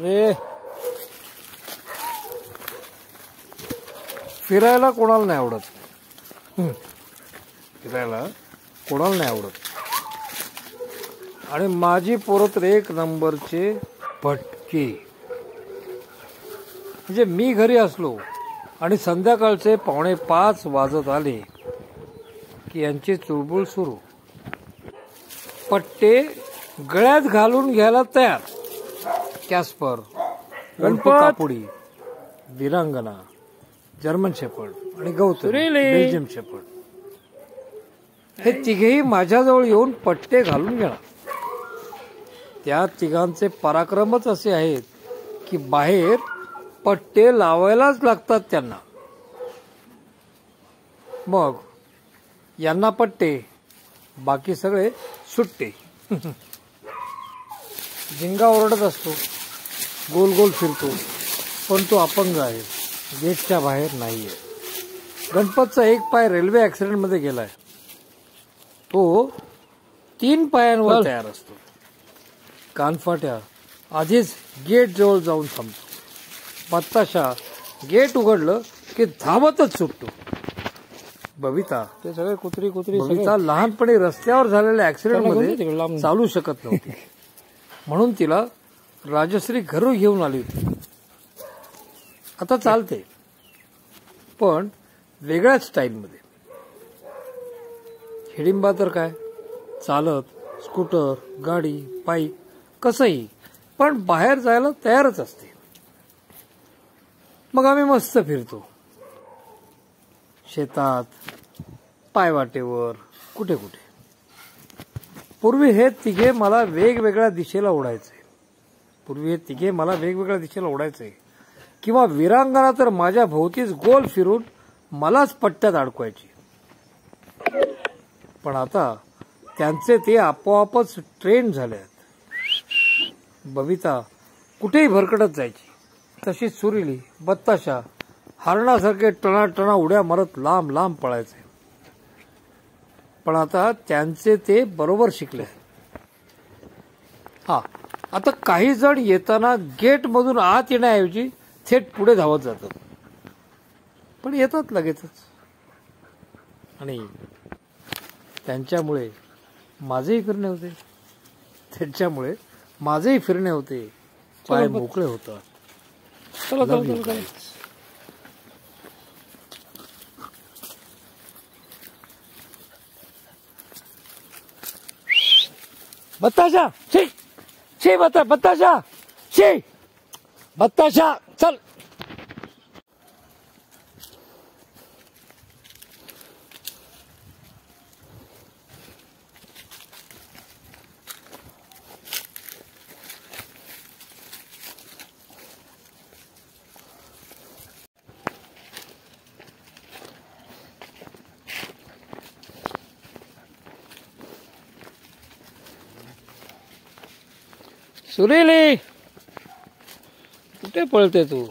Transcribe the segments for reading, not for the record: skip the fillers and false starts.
अरे फिरायला कोणाला नाही आवडत, फिरायला कोणाला नाही आवडत. आणि माझी पोरं तर एक नंबरचे भटके. म्हणजे मी घरी असलो आणि संध्याकाळचे 4:45 वाजत आले की यांची चुळबुळ सुरू. पट्टे गळ्यात घालून घ्यायला तयार. कॅस्पर, गणपत, कापुडी, वीरांगना, जर्मन शेपर्ड आणि गौतम बेल्जियम शेपर्ड हे तिघेही माझ्याजवळ येऊन पट्टे घालून घेणार. त्या तिघांचे पराक्रमच असे आहेत की बाहेर पट्टे लावायलाच लागतात त्यांना. मग यांना पट्टे, बाकी सगळे सुट्टे. झिंगा ओरडत असतो, गोल गोल फिरतो, पण तो अपंग आहे, गेटच्या बाहेर नाहीये. गणपतचा एक पाय रेल्वे ऍक्सिडेंटमध्ये गेलाय. तो 3 पायांवर तयार असतो. कानफाट्या आधीच गेट जवळ जाऊन थांबतो. बत्ताशा गेट उघडलं की धावतच सुटतो. बबिता, ते सगळे कुत्री बबिता लहानपणी रस्त्यावर झालेल्या ऍक्सिडेंटमध्ये चालू शकत नव्हती. म्हणून तिला राजश्री घरून घेऊन आली होती. आता चालते, पण वेगळ्याच स्टाईलमध्ये. हिडिंबा तर काय, चालत, स्कूटर, गाडी, पायी, कसंही, पण बाहेर जायला तयारच असते. मग आम्ही मस्त फिरतो, शेतात, पायवाटेवर, कुठे कुठे. पूर्वी हे तिघे मला वेगवेगळ्या दिशेला ओढायचे. किंवा वीरांगना तर माझ्या भोवतीच गोल फिरून मलाच पट्ट्यात अडकवायची. पण आता त्यांचे ते आपोआपच ट्रेंड झाले आहेत. बबिता कुठेही भरकटत जायची, तशीच सुरीली, बत्ताशा हरणासारखे टणाटणा उड्या मारत लांब लांब पळायचे. पण आता त्यांचे ते बरोबर शिकले. आता काही जण येताना गेटमधून आत येण्याऐवजी थेट पुढे धावत जातात, पण येतात लगेचच. आणि त्यांच्यामुळे माझेही फिरणे होते, त्यांच्यामुळे माझेही फिरणे होते, पाय मोकळे होतात. बत्ताशा, शी बत्ताशा, शी बत्ताशा, चल. सुरेली, कुठे पळते तू?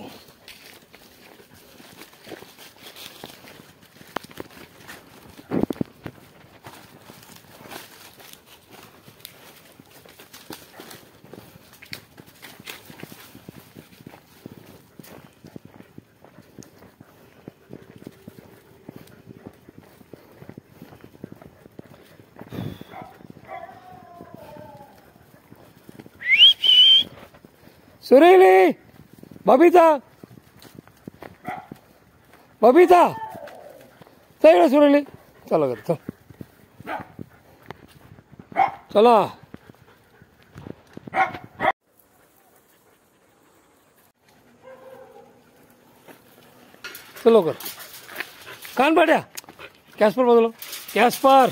सुरेली, बबिता, चल सुरेली, चला घर, चला. चलो कर. कान पाड्या, कॅस्पर बाजूला, कॅस्पर.